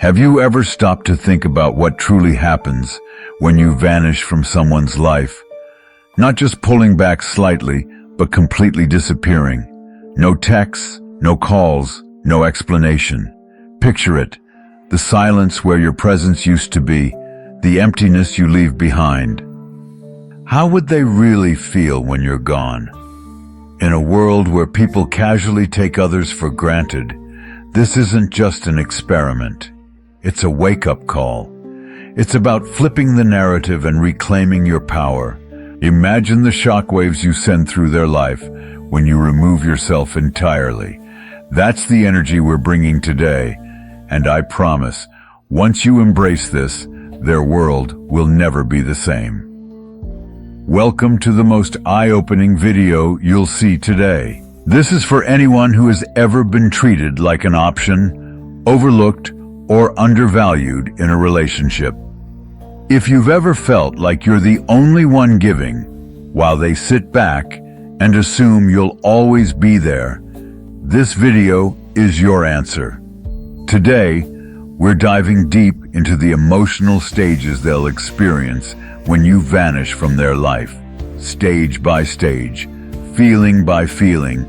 Have you ever stopped to think about what truly happens when you vanish from someone's life? Not just pulling back slightly, but completely disappearing. No texts, no calls, no explanation. Picture it, the silence where your presence used to be, the emptiness you leave behind. How would they really feel when you're gone? In a world where people casually take others for granted, this isn't just an experiment. It's a wake-up call. It's about flipping the narrative and reclaiming your power. Imagine the shockwaves you send through their life when you remove yourself entirely. That's the energy we're bringing today, and I promise, once you embrace this, their world will never be the same. Welcome to the most eye-opening video you'll see today. This is for anyone who has ever been treated like an option, overlooked, or undervalued in a relationship. If you've ever felt like you're the only one giving, while they sit back and assume you'll always be there, this video is your answer. Today, we're diving deep into the emotional stages they'll experience when you vanish from their life, stage by stage, feeling by feeling.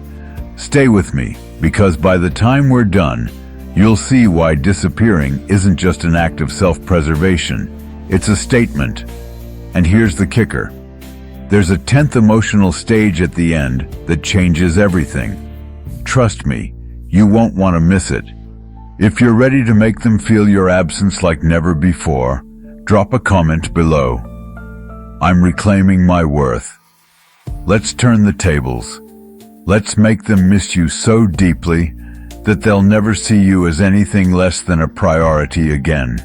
Stay with me, because by the time we're done, you'll see why disappearing isn't just an act of self-preservation. It's a statement. And here's the kicker. There's a 10th emotional stage at the end that changes everything. Trust me, you won't want to miss it. If you're ready to make them feel your absence like never before, drop a comment below. I'm reclaiming my worth. Let's turn the tables. Let's make them miss you so deeply that they'll never see you as anything less than a priority again.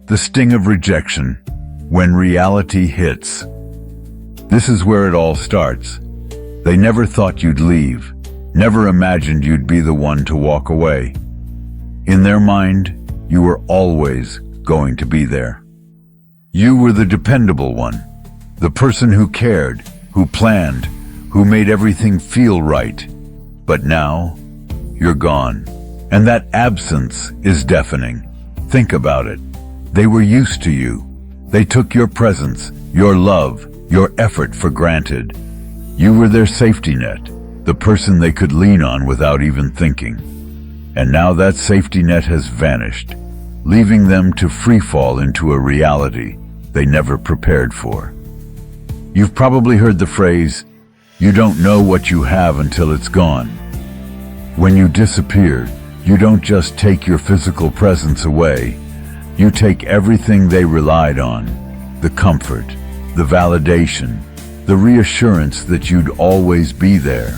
The sting of rejection, when reality hits. This is where it all starts. They never thought you'd leave, never imagined you'd be the one to walk away. In their mind, you were always going to be there. You were the dependable one, the person who cared, who planned, who made everything feel right. But now, you're gone. And that absence is deafening. Think about it. They were used to you. They took your presence, your love, your effort for granted. You were their safety net, the person they could lean on without even thinking. And now that safety net has vanished, leaving them to free fall into a reality they never prepared for. You've probably heard the phrase, "You don't know what you have until it's gone." When you disappear, you don't just take your physical presence away. You take everything they relied on, the comfort, the validation, the reassurance that you'd always be there.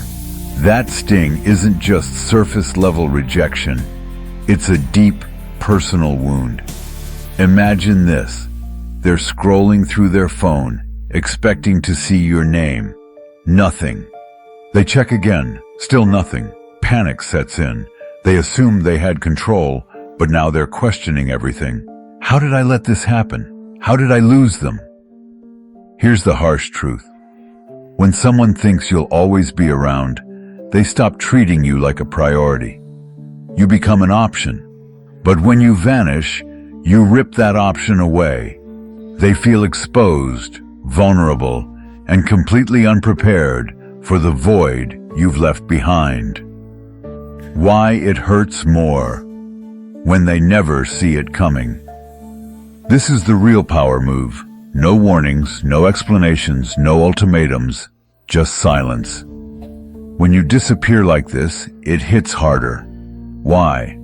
That sting isn't just surface-level rejection. It's a deep, personal wound. Imagine this. They're scrolling through their phone, expecting to see your name. Nothing. They check again, still nothing. Panic sets in. They assumed they had control, but now they're questioning everything. How did I let this happen? How did I lose them? Here's the harsh truth. When someone thinks you'll always be around, they stop treating you like a priority. You become an option. But when you vanish, you rip that option away. They feel exposed, vulnerable, and completely unprepared for the void you've left behind. Why it hurts more when they never see it coming. This is the real power move. No warnings, no explanations, no ultimatums, just silence. When you disappear like this, it hits harder. Why?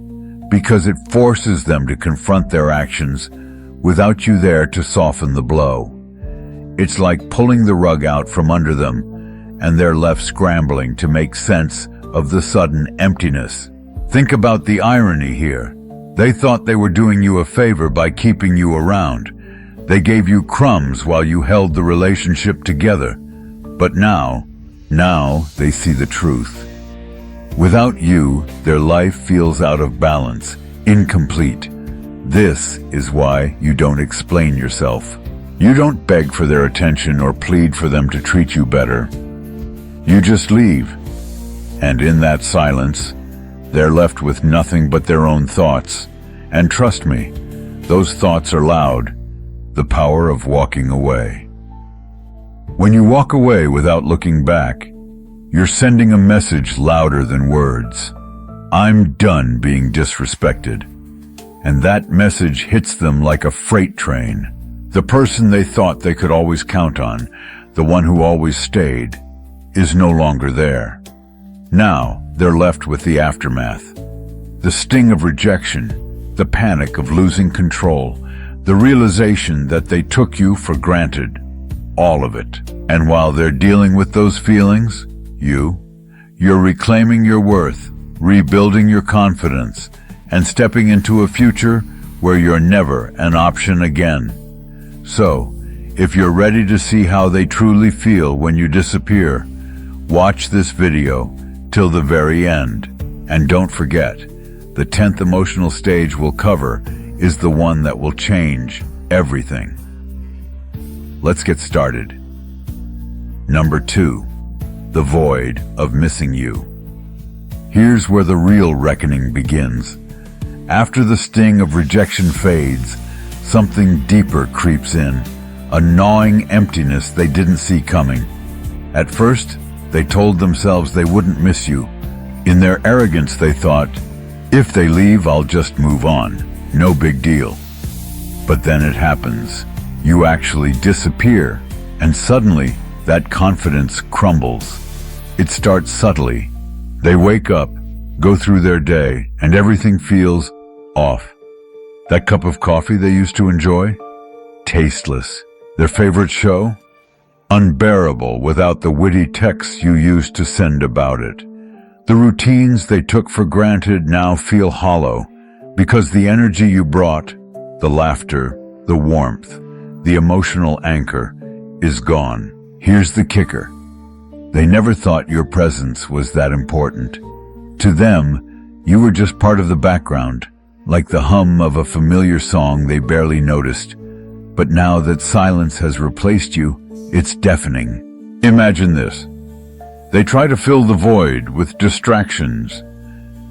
Because it forces them to confront their actions without you there to soften the blow. It's like pulling the rug out from under them, and they're left scrambling to make sense of the sudden emptiness. Think about the irony here. They thought they were doing you a favor by keeping you around. They gave you crumbs while you held the relationship together. But now they see the truth. Without you, their life feels out of balance, incomplete. This is why you don't explain yourself. You don't beg for their attention or plead for them to treat you better. You just leave. And in that silence, they're left with nothing but their own thoughts, And trust me, those thoughts are loud. The power of walking away. When you walk away without looking back, you're sending a message louder than words. I'm done being disrespected. And that message hits them like a freight train. The person they thought they could always count on, the one who always stayed, is no longer there. Now, they're left with the aftermath. The sting of rejection, the panic of losing control, the realization that they took you for granted. All of it. And while they're dealing with those feelings, you're reclaiming your worth, rebuilding your confidence, and stepping into a future where you're never an option again. So, if you're ready to see how they truly feel when you disappear, watch this video till the very end. And don't forget, the 10th emotional stage we'll cover is the one that will change everything. Let's get started. Number 2, the void of missing you. Here's where the real reckoning begins. After the sting of rejection fades, something deeper creeps in, a gnawing emptiness they didn't see coming. At first, they told themselves they wouldn't miss you. In their arrogance, they thought, if they leave, I'll just move on. No big deal. But then it happens. You actually disappear, and suddenly, that confidence crumbles. It starts subtly. They wake up, go through their day, and everything feels off. That cup of coffee they used to enjoy? Tasteless. Their favorite show? Unbearable without the witty texts you used to send about it. The routines they took for granted now feel hollow, because the energy you brought, the laughter, the warmth, the emotional anchor, is gone. Here's the kicker. They never thought your presence was that important. To them, you were just part of the background, like the hum of a familiar song they barely noticed. But now that silence has replaced you, it's deafening. Imagine this. They try to fill the void with distractions.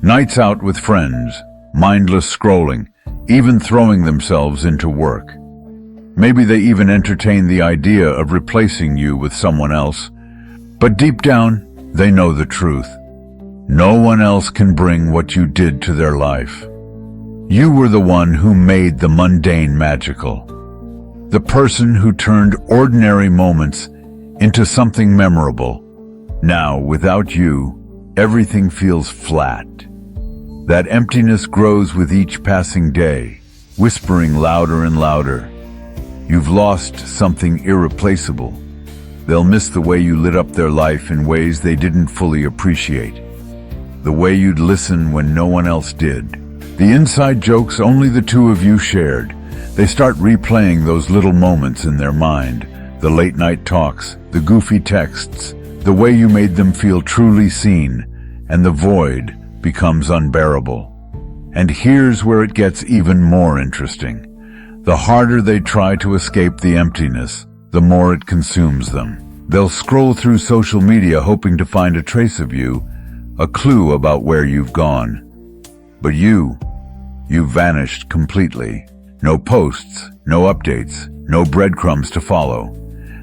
Nights out with friends, mindless scrolling, even throwing themselves into work. Maybe they even entertain the idea of replacing you with someone else. But deep down, they know the truth. No one else can bring what you did to their life. You were the one who made the mundane magical. The person who turned ordinary moments into something memorable. Now, without you, everything feels flat. That emptiness grows with each passing day, whispering louder and louder. You've lost something irreplaceable. They'll miss the way you lit up their life in ways they didn't fully appreciate. The way you'd listen when no one else did. The inside jokes only the two of you shared. They start replaying those little moments in their mind. The late night talks, the goofy texts, the way you made them feel truly seen, and the void becomes unbearable. And here's where it gets even more interesting. The harder they try to escape the emptiness, the more it consumes them. They'll scroll through social media hoping to find a trace of you, a clue about where you've gone. But you've vanished completely. No posts, no updates, no breadcrumbs to follow.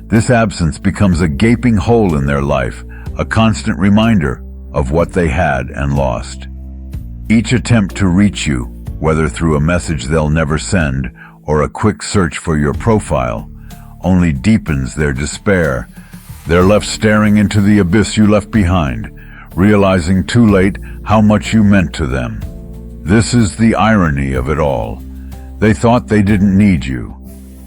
This absence becomes a gaping hole in their life, a constant reminder of what they had and lost. Each attempt to reach you, whether through a message they'll never send or a quick search for your profile, only deepens their despair. They're left staring into the abyss you left behind, realizing too late how much you meant to them. This is the irony of it all. They thought they didn't need you.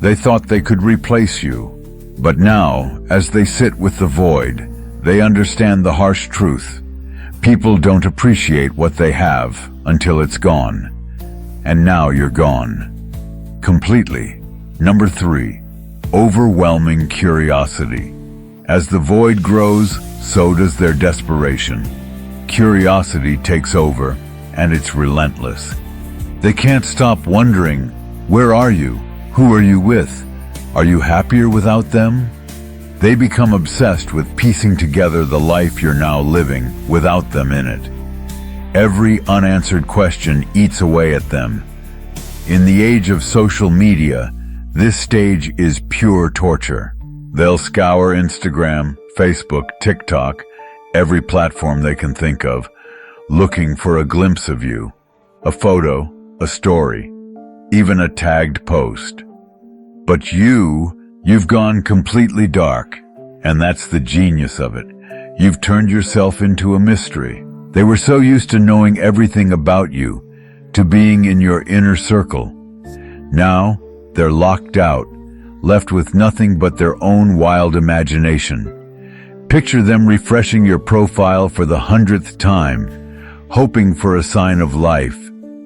They thought they could replace you. But now, as they sit with the void, they understand the harsh truth. People don't appreciate what they have until it's gone. And now you're gone. Completely. Number 3, overwhelming curiosity. As the void grows, so does their desperation. Curiosity takes over, and it's relentless. They can't stop wondering, where are you? Who are you with? Are you happier without them? They become obsessed with piecing together the life you're now living without them in it. Every unanswered question eats away at them. In the age of social media, this stage is pure torture. They'll scour Instagram, Facebook, TikTok, every platform they can think of, looking for a glimpse of you, a photo, a story, even a tagged post. But you've gone completely dark, and that's the genius of it. You've turned yourself into a mystery. They were so used to knowing everything about you, to being in your inner circle. Now, they're locked out, left with nothing but their own wild imagination. Picture them refreshing your profile for the 100th time, hoping for a sign of life.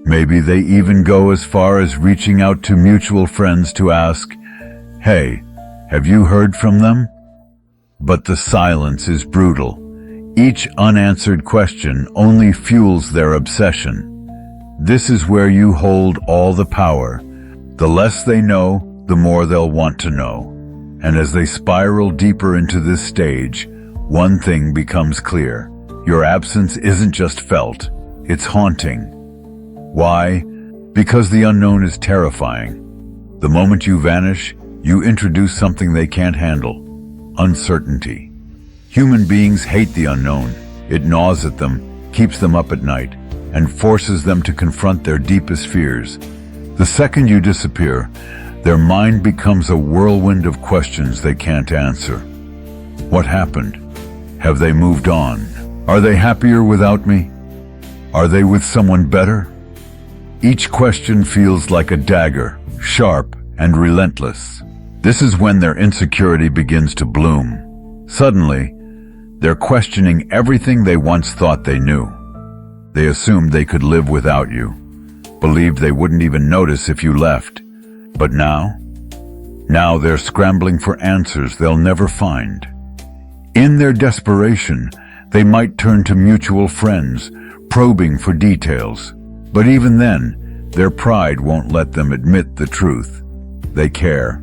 Maybe they even go as far as reaching out to mutual friends to ask, "Hey, have you heard from them?" But the silence is brutal. Each unanswered question only fuels their obsession. This is where you hold all the power. The less they know, the more they'll want to know. And as they spiral deeper into this stage, one thing becomes clear. Your absence isn't just felt, it's haunting. Why? Because the unknown is terrifying. The moment you vanish, you introduce something they can't handle: uncertainty. Human beings hate the unknown. It gnaws at them, keeps them up at night, and forces them to confront their deepest fears. The second you disappear, their mind becomes a whirlwind of questions they can't answer. What happened? Have they moved on? Are they happier without me? Are they with someone better? Each question feels like a dagger, sharp and relentless. This is when their insecurity begins to bloom. Suddenly, they're questioning everything they once thought they knew. They assumed they could live without you, believed they wouldn't even notice if you left. But now they're scrambling for answers they'll never find. In their desperation, they might turn to mutual friends, probing for details. But even then, their pride won't let them admit the truth. They care.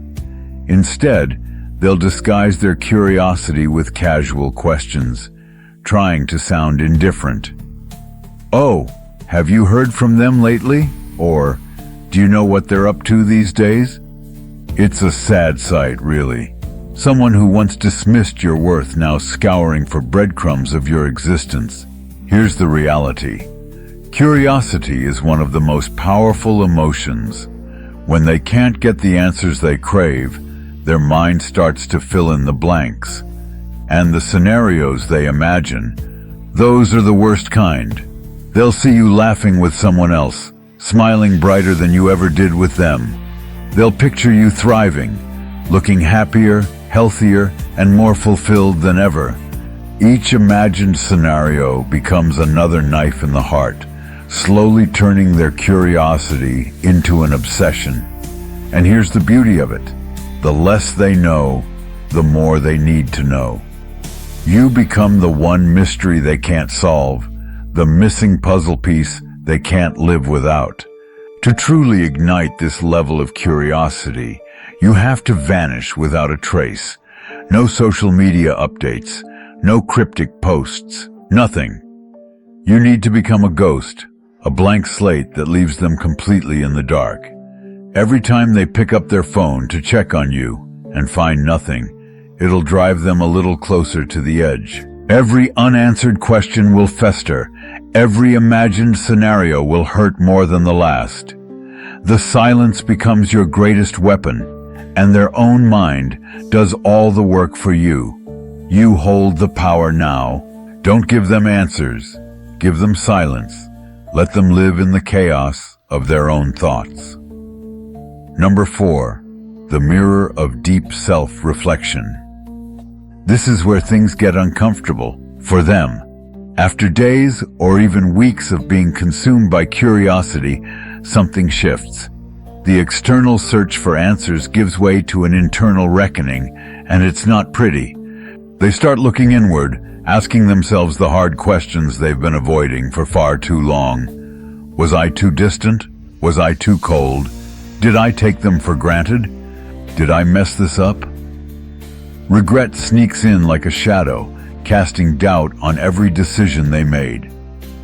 Instead, they'll disguise their curiosity with casual questions, trying to sound indifferent. "Oh, have you heard from them lately?" Or, "Do you know what they're up to these days?" It's a sad sight, really. Someone who once dismissed your worth now scouring for breadcrumbs of your existence. Here's the reality. Curiosity is one of the most powerful emotions. When they can't get the answers they crave, their mind starts to fill in the blanks. And the scenarios they imagine, those are the worst kind. They'll see you laughing with someone else, smiling brighter than you ever did with them. They'll picture you thriving, looking happier, healthier, and more fulfilled than ever. Each imagined scenario becomes another knife in the heart, slowly turning their curiosity into an obsession. And here's the beauty of it. The less they know, the more they need to know. You become the one mystery they can't solve, the missing puzzle piece they can't live without. To truly ignite this level of curiosity, you have to vanish without a trace. No social media updates, no cryptic posts, nothing. You need to become a ghost, a blank slate that leaves them completely in the dark. Every time they pick up their phone to check on you and find nothing, it'll drive them a little closer to the edge. Every unanswered question will fester. Every imagined scenario will hurt more than the last. The silence becomes your greatest weapon, and their own mind does all the work for you. You hold the power now. Don't give them answers. Give them silence. Let them live in the chaos of their own thoughts. Number 4, the mirror of deep self-reflection. This is where things get uncomfortable for them. After days or even weeks of being consumed by curiosity, something shifts. The external search for answers gives way to an internal reckoning, and it's not pretty. They start looking inward, asking themselves the hard questions they've been avoiding for far too long. Was I too distant? Was I too cold? Did I take them for granted? Did I mess this up? Regret sneaks in like a shadow, casting doubt on every decision they made.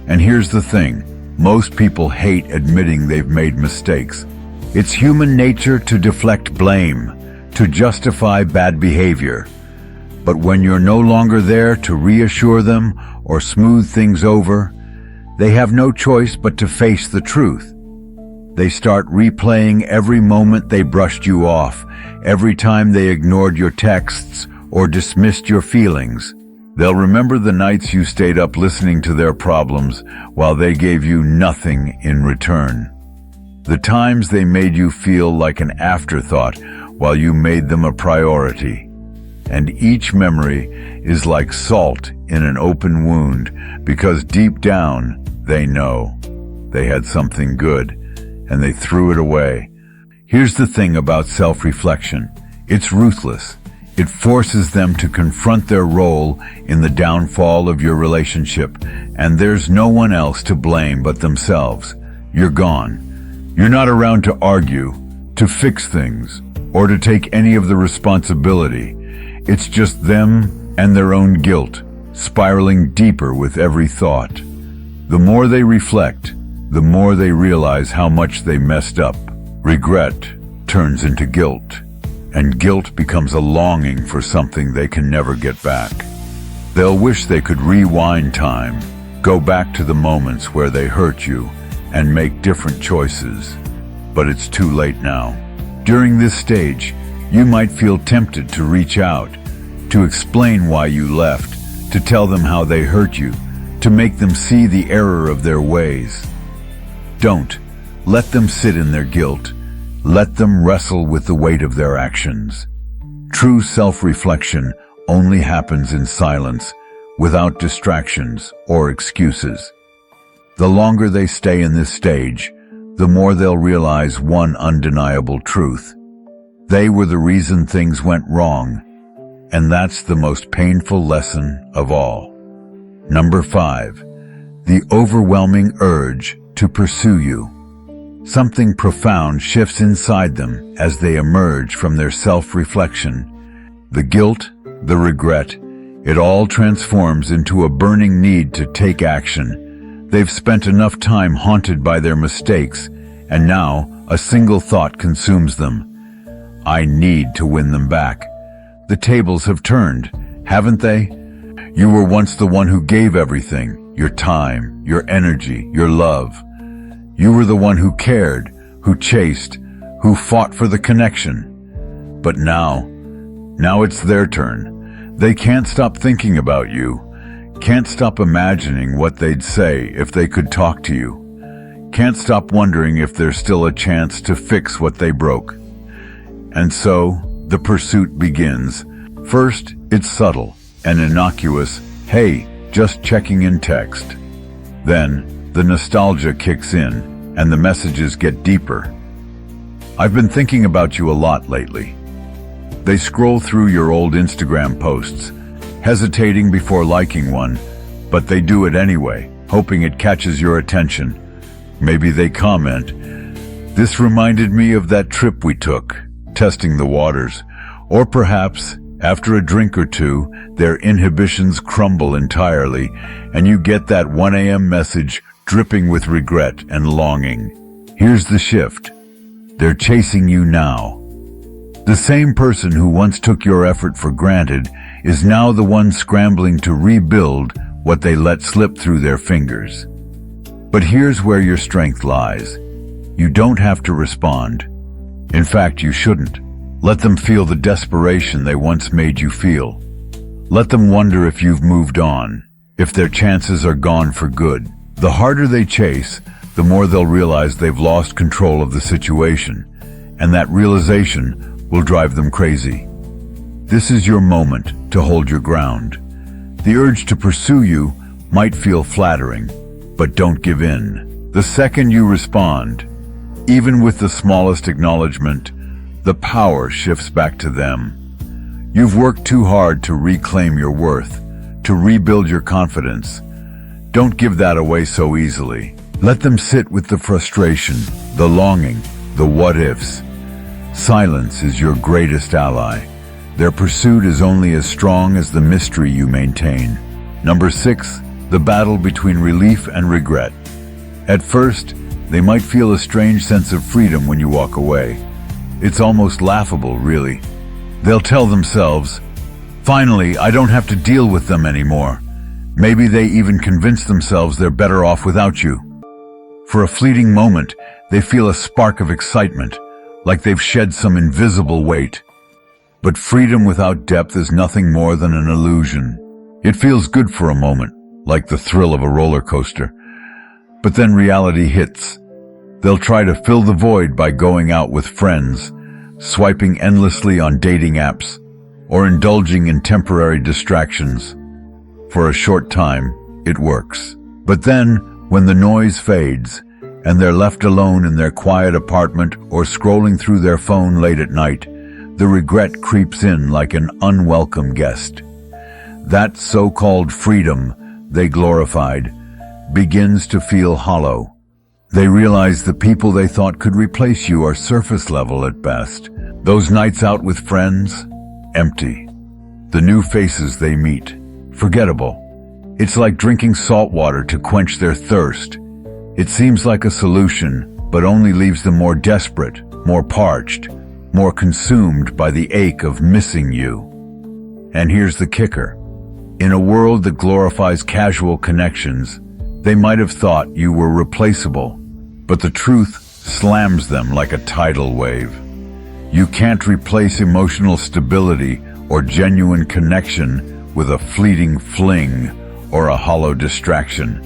And here's the thing, most people hate admitting they've made mistakes, It's human nature to deflect blame, to justify bad behavior. But when you're no longer there to reassure them or smooth things over, they have no choice but to face the truth. They start replaying every moment they brushed you off, every time they ignored your texts or dismissed your feelings. They'll remember the nights you stayed up listening to their problems while they gave you nothing in return. The times they made you feel like an afterthought while you made them a priority. And each memory is like salt in an open wound, because deep down they know they had something good and they threw it away. Here's the thing about self-reflection. It's ruthless. It forces them to confront their role in the downfall of your relationship, and there's no one else to blame but themselves. You're gone. You're not around to argue, to fix things, or to take any of the responsibility. It's just them and their own guilt, spiraling deeper with every thought. The more they reflect, the more they realize how much they messed up. Regret turns into guilt, and guilt becomes a longing for something they can never get back. They'll wish they could rewind time, go back to the moments where they hurt you, and make different choices. But it's too late now. During this stage, you might feel tempted to reach out, to explain why you left, to tell them how they hurt you, to make them see the error of their ways. Don't. Let them sit in their guilt. Let them wrestle with the weight of their actions. True self-reflection only happens in silence, without distractions or excuses. The longer they stay in this stage, the more they'll realize one undeniable truth. They were the reason things went wrong, and that's the most painful lesson of all. Number 5. The overwhelming urge to pursue you. Something profound shifts inside them as they emerge from their self-reflection. The guilt, the regret, it all transforms into a burning need to take action. They've spent enough time haunted by their mistakes, and now a single thought consumes them. I need to win them back. The tables have turned, haven't they? You were once the one who gave everything, your time, your energy, your love. You were the one who cared, who chased, who fought for the connection. But now it's their turn. They can't stop thinking about you. Can't stop imagining what they'd say if they could talk to you. Can't stop wondering if there's still a chance to fix what they broke. And so, the pursuit begins. First, it's subtle, an innocuous, "Hey, just checking in" text. Then, the nostalgia kicks in, and the messages get deeper. "I've been thinking about you a lot lately." They scroll through your old Instagram posts, hesitating before liking one, but they do it anyway, hoping it catches your attention. Maybe they comment, "This reminded me of that trip we took," testing the waters. Or perhaps, after a drink or two, their inhibitions crumble entirely, and you get that 1 a.m. message dripping with regret and longing. Here's the shift. They're chasing you now. The same person who once took your effort for granted is now the one scrambling to rebuild what they let slip through their fingers. But here's where your strength lies. You don't have to respond. In fact, you shouldn't. Let them feel the desperation they once made you feel. Let them wonder if you've moved on, if their chances are gone for good. The harder they chase, the more they'll realize they've lost control of the situation, and that realization will drive them crazy. This is your moment to hold your ground. The urge to pursue you might feel flattering, but don't give in. The second you respond, even with the smallest acknowledgement, the power shifts back to them. You've worked too hard to reclaim your worth, to rebuild your confidence. Don't give that away so easily. Let them sit with the frustration, the longing, the what-ifs. Silence is your greatest ally. Their pursuit is only as strong as the mystery you maintain. Number 6, the battle between relief and regret. At first, They might feel a strange sense of freedom when you walk away. It's almost laughable, really. They'll tell themselves, "Finally, I don't have to deal with them anymore." Maybe they even convince themselves they're better off without you. For a fleeting moment, they feel a spark of excitement, like they've shed some invisible weight. But freedom without depth is nothing more than an illusion. It feels good for a moment, like the thrill of a roller coaster. But then reality hits. They'll try to fill the void by going out with friends, swiping endlessly on dating apps, or indulging in temporary distractions. For a short time, it works. But then, when the noise fades, and they're left alone in their quiet apartment or scrolling through their phone late at night, the regret creeps in like an unwelcome guest. That so-called freedom they glorified begins to feel hollow. They realize the people they thought could replace you are surface level at best. Those nights out with friends, empty. The new faces they meet, forgettable. It's like drinking salt water to quench their thirst. It seems like a solution, but only leaves them more desperate, more parched, more consumed by the ache of missing you. And here's the kicker. In a world that glorifies casual connections, they might have thought you were replaceable, but the truth slams them like a tidal wave. You can't replace emotional stability or genuine connection with a fleeting fling or a hollow distraction.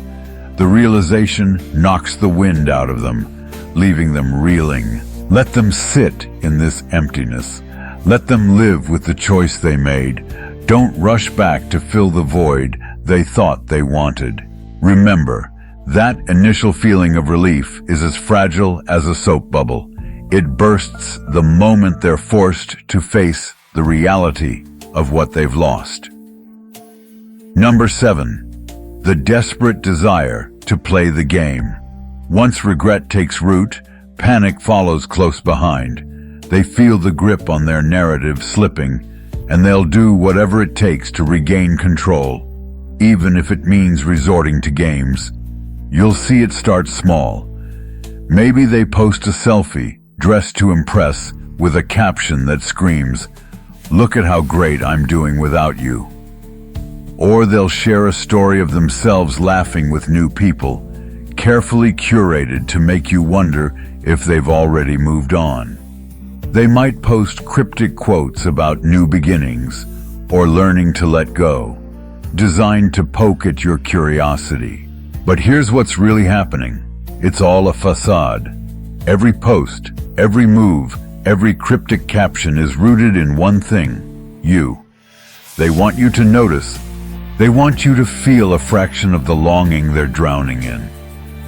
The realization knocks the wind out of them, leaving them reeling. Let them sit in this emptiness. Let them live with the choice they made. Don't rush back to fill the void they thought they wanted. Remember, that initial feeling of relief is as fragile as a soap bubble. It bursts the moment they're forced to face the reality of what they've lost. Number 7. The desperate desire to play the game. Once regret takes root, panic follows close behind. They feel the grip on their narrative slipping, and they'll do whatever it takes to regain control, even if it means resorting to games. You'll see it start small. Maybe they post a selfie, dressed to impress, with a caption that screams, "Look at how great I'm doing without you." Or they'll share a story of themselves laughing with new people, carefully curated to make you wonder if they've already moved on. They might post cryptic quotes about new beginnings or learning to let go, designed to poke at your curiosity. But here's what's really happening. It's all a facade. Every post, every move, every cryptic caption is rooted in one thing: you. They want you to notice. They want you to feel a fraction of the longing they're drowning in.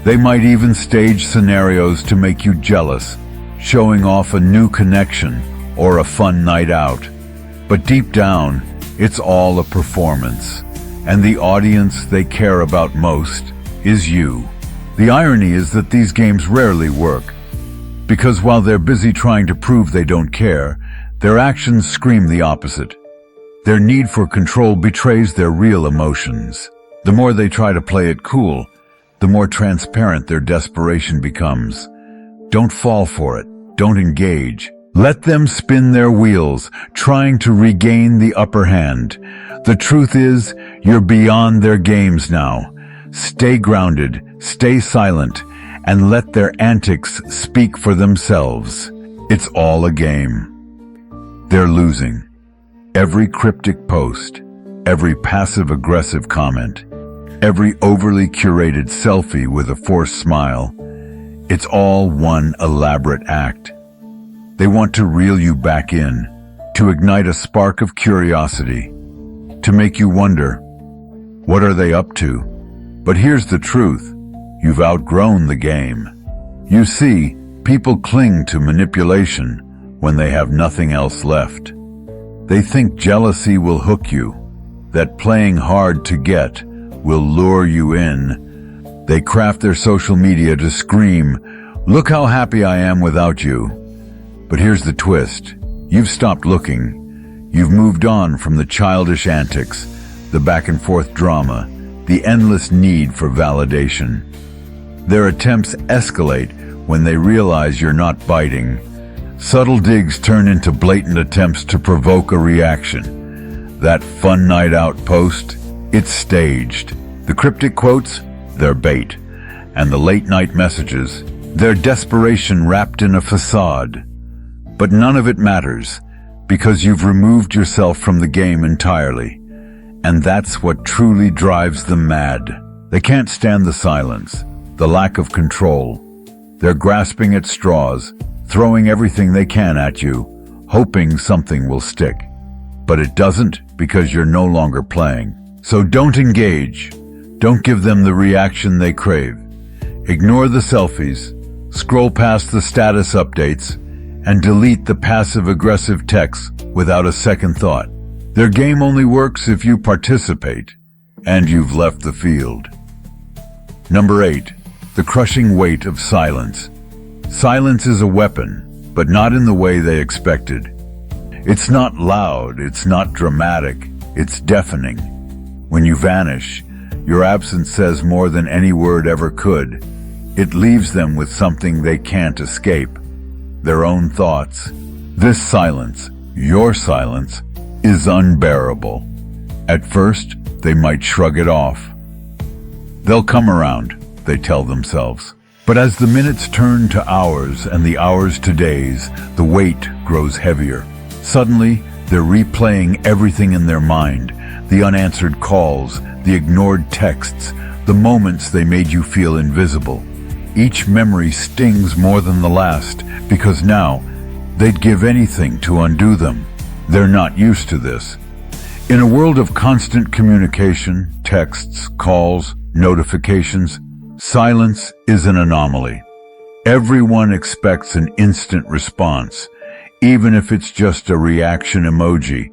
They might even stage scenarios to make you jealous, showing off a new connection or a fun night out. But deep down, it's all a performance, and the audience they care about most is you. The irony is that these games rarely work, because while they're busy trying to prove they don't care, their actions scream the opposite. Their need for control betrays their real emotions. The more they try to play it cool, the more transparent their desperation becomes. Don't fall for it. Don't engage. Let them spin their wheels, trying to regain the upper hand. The truth is, you're beyond their games now. Stay grounded, stay silent, and let their antics speak for themselves. It's all a game. They're losing. Every cryptic post, every passive-aggressive comment, every overly curated selfie with a forced smile, it's all one elaborate act. They want to reel you back in, to ignite a spark of curiosity, to make you wonder, what are they up to? But here's the truth. You've outgrown the game. You see, people cling to manipulation when they have nothing else left. They think jealousy will hook you, that playing hard to get will lure you in. They craft their social media to scream, "Look how happy I am without you." But here's the twist. You've stopped looking. You've moved on from the childish antics, the back-and-forth drama, the endless need for validation. Their attempts escalate when they realize you're not biting. Subtle digs turn into blatant attempts to provoke a reaction. That fun night out post, it's staged. The cryptic quotes, they're bait. And the late-night messages, they're desperation wrapped in a facade. But none of it matters, because you've removed yourself from the game entirely. And that's what truly drives them mad. They can't stand the silence, the lack of control. They're grasping at straws, throwing everything they can at you, hoping something will stick. But it doesn't, because you're no longer playing. So don't engage. Don't give them the reaction they crave. Ignore the selfies, scroll past the status updates, and delete the passive-aggressive texts without a second thought. Their game only works if you participate, and you've left the field. Number 8. The crushing weight of silence. Silence is a weapon, but not in the way they expected. It's not loud, it's not dramatic, it's deafening. When you vanish, your absence says more than any word ever could. It leaves them with something they can't escape, their own thoughts. This silence, your silence, is unbearable. At first, they might shrug it off. They'll come around, they tell themselves. But as the minutes turn to hours and the hours to days, the weight grows heavier. Suddenly, they're replaying everything in their mind, the unanswered calls, the ignored texts, the moments they made you feel invisible. Each memory stings more than the last, because now they'd give anything to undo them. They're not used to this. In a world of constant communication, texts, calls, notifications, silence is an anomaly. Everyone expects an instant response, even if it's just a reaction emoji.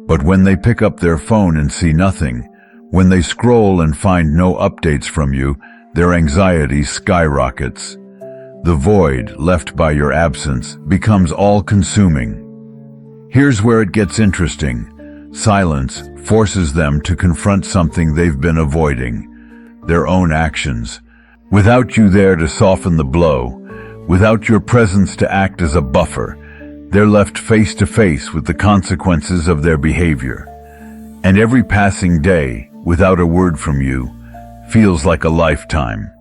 But when they pick up their phone and see nothing, when they scroll and find no updates from you, their anxiety skyrockets. The void left by your absence becomes all-consuming. Here's where it gets interesting. Silence forces them to confront something they've been avoiding, their own actions. Without you there to soften the blow, without your presence to act as a buffer, they're left face to face with the consequences of their behavior. And every passing day, without a word from you, feels like a lifetime.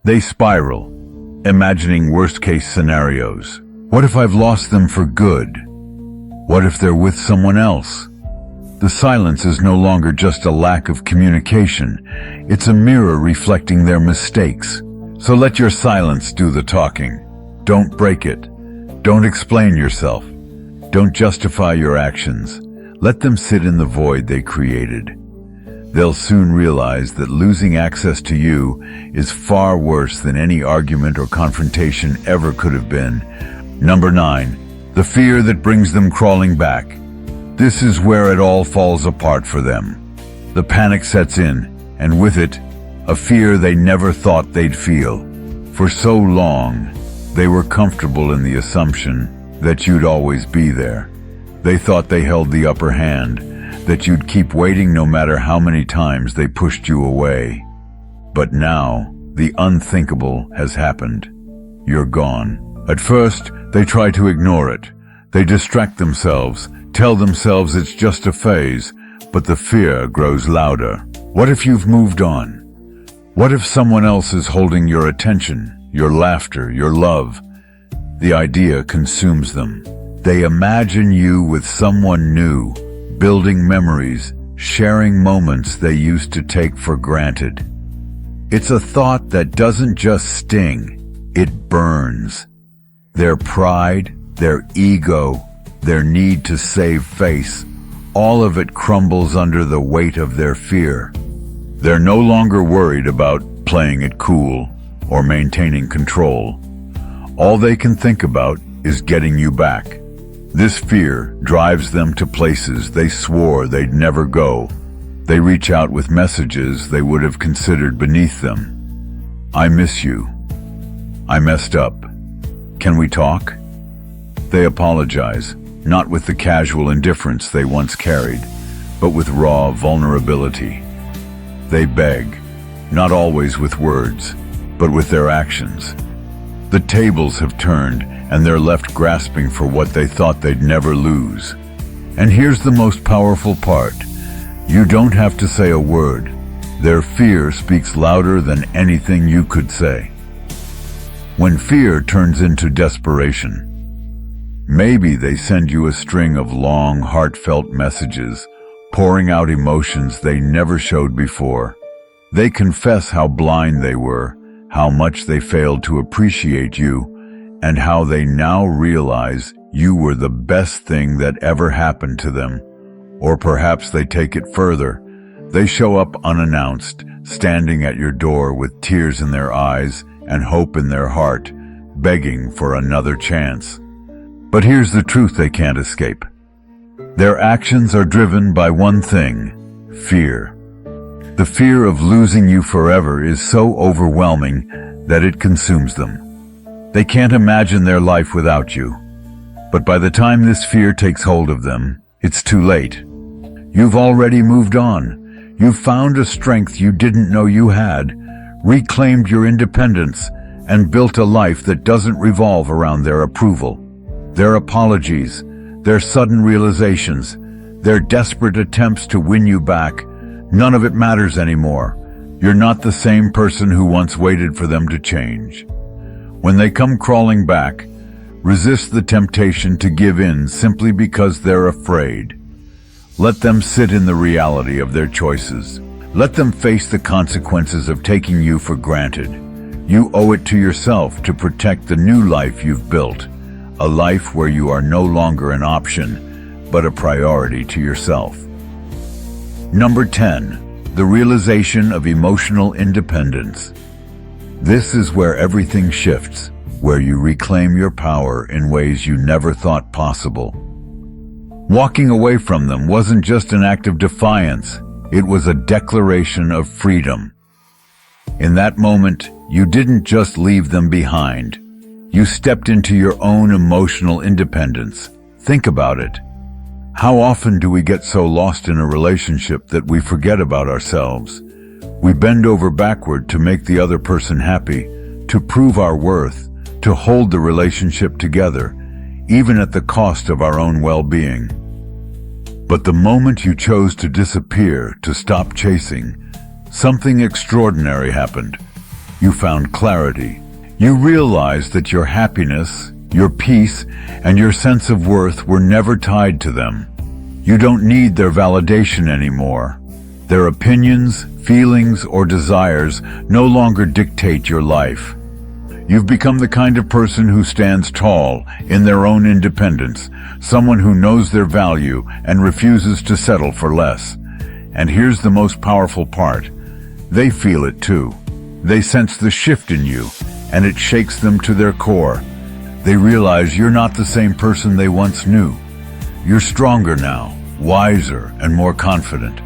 They spiral, imagining worst-case scenarios. What if I've lost them for good? What if they're with someone else? The silence is no longer just a lack of communication. It's a mirror reflecting their mistakes. So let your silence do the talking. Don't break it. Don't explain yourself. Don't justify your actions. Let them sit in the void they created. They'll soon realize that losing access to you is far worse than any argument or confrontation ever could have been. Number 9. The fear that brings them crawling back. This is where it all falls apart for them. The panic sets in, and with it, a fear they never thought they'd feel. For so long, they were comfortable in the assumption that you'd always be there. They thought they held the upper hand, that you'd keep waiting no matter how many times they pushed you away. But now, the unthinkable has happened. You're gone. At first, they try to ignore it. They distract themselves, tell themselves it's just a phase, but the fear grows louder. What if you've moved on? What if someone else is holding your attention, your laughter, your love? The idea consumes them. They imagine you with someone new, building memories, sharing moments they used to take for granted. It's a thought that doesn't just sting, it burns. Their pride, their ego, their need to save face, all of it crumbles under the weight of their fear. They're no longer worried about playing it cool or maintaining control. All they can think about is getting you back. This fear drives them to places they swore they'd never go. They reach out with messages they would have considered beneath them. I miss you. I messed up. Can we talk? They apologize, not with the casual indifference they once carried, but with raw vulnerability. They beg, not always with words, but with their actions. The tables have turned, and they're left grasping for what they thought they'd never lose. And here's the most powerful part. You don't have to say a word. Their fear speaks louder than anything you could say. When fear turns into desperation, maybe they send you a string of long, heartfelt messages, pouring out emotions they never showed before. They confess how blind they were, how much they failed to appreciate you, and how they now realize you were the best thing that ever happened to them. Or perhaps they take it further. They show up unannounced, standing at your door with tears in their eyes and hope in their heart, begging for another chance. But here's the truth they can't escape. Their actions are driven by one thing: fear. The fear of losing you forever is so overwhelming that it consumes them. They can't imagine their life without you. But by the time this fear takes hold of them, it's too late. You've already moved on. You've found a strength you didn't know you had, reclaimed your independence, and built a life that doesn't revolve around their approval. Their apologies, their sudden realizations, their desperate attempts to win you back, none of it matters anymore. You're not the same person who once waited for them to change. When they come crawling back, resist the temptation to give in simply because they're afraid. Let them sit in the reality of their choices. Let them face the consequences of taking you for granted. You owe it to yourself to protect the new life you've built, a life where you are no longer an option, but a priority to yourself. Number 10, the realization of emotional independence. This is where everything shifts, where you reclaim your power in ways you never thought possible. Walking away from them wasn't just an act of defiance, it was a declaration of freedom. In that moment, you didn't just leave them behind. You stepped into your own emotional independence. Think about it. How often do we get so lost in a relationship that we forget about ourselves? We bend over backward to make the other person happy, to prove our worth, to hold the relationship together, even at the cost of our own well-being. But the moment you chose to disappear, to stop chasing, something extraordinary happened. You found clarity. You realized that your happiness, your peace, and your sense of worth were never tied to them. You don't need their validation anymore. Their opinions, feelings, or desires no longer dictate your life. You've become the kind of person who stands tall in their own independence, someone who knows their value and refuses to settle for less. And here's the most powerful part. They feel it too. They sense the shift in you, and it shakes them to their core. They realize you're not the same person they once knew. You're stronger now, wiser, and more confident.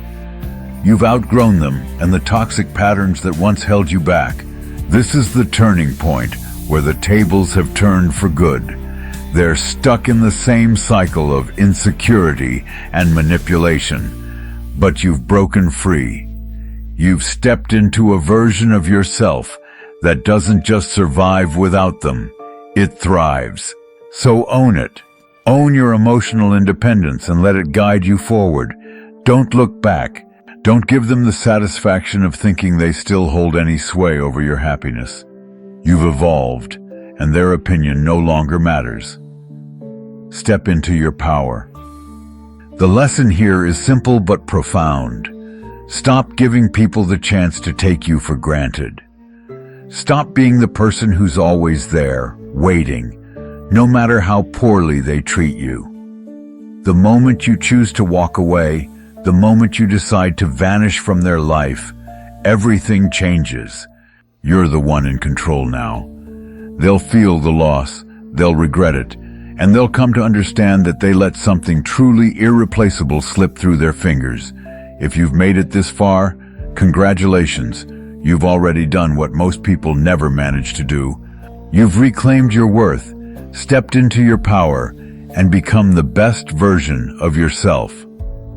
You've outgrown them and the toxic patterns that once held you back. This is the turning point where the tables have turned for good. They're stuck in the same cycle of insecurity and manipulation. But you've broken free. You've stepped into a version of yourself that doesn't just survive without them, it thrives. So own it. Own your emotional independence and let it guide you forward. Don't look back. Don't give them the satisfaction of thinking they still hold any sway over your happiness. You've evolved, and their opinion no longer matters. Step into your power. The lesson here is simple but profound. Stop giving people the chance to take you for granted. Stop being the person who's always there, waiting, no matter how poorly they treat you. The moment you choose to walk away, the moment you decide to vanish from their life, everything changes. You're the one in control now. They'll feel the loss, they'll regret it, and they'll come to understand that they let something truly irreplaceable slip through their fingers. If you've made it this far, congratulations. You've already done what most people never manage to do. You've reclaimed your worth, stepped into your power, and become the best version of yourself.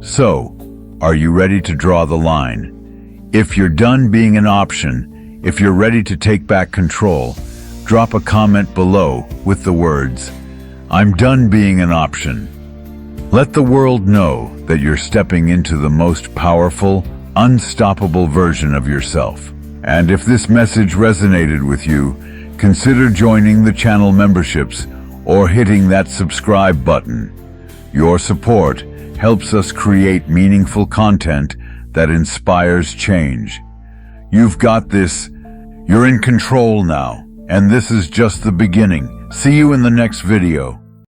So, are you ready to draw the line? If you're done being an option, If you're ready to take back control, drop a comment below with the words, "I'm done being an option." Let the world know that you're stepping into the most powerful, unstoppable version of yourself. And if this message resonated with you, consider joining the channel memberships or hitting that subscribe button. Your support helps us create meaningful content that inspires change. You've got this. You're in control now, and this is just the beginning. See you in the next video.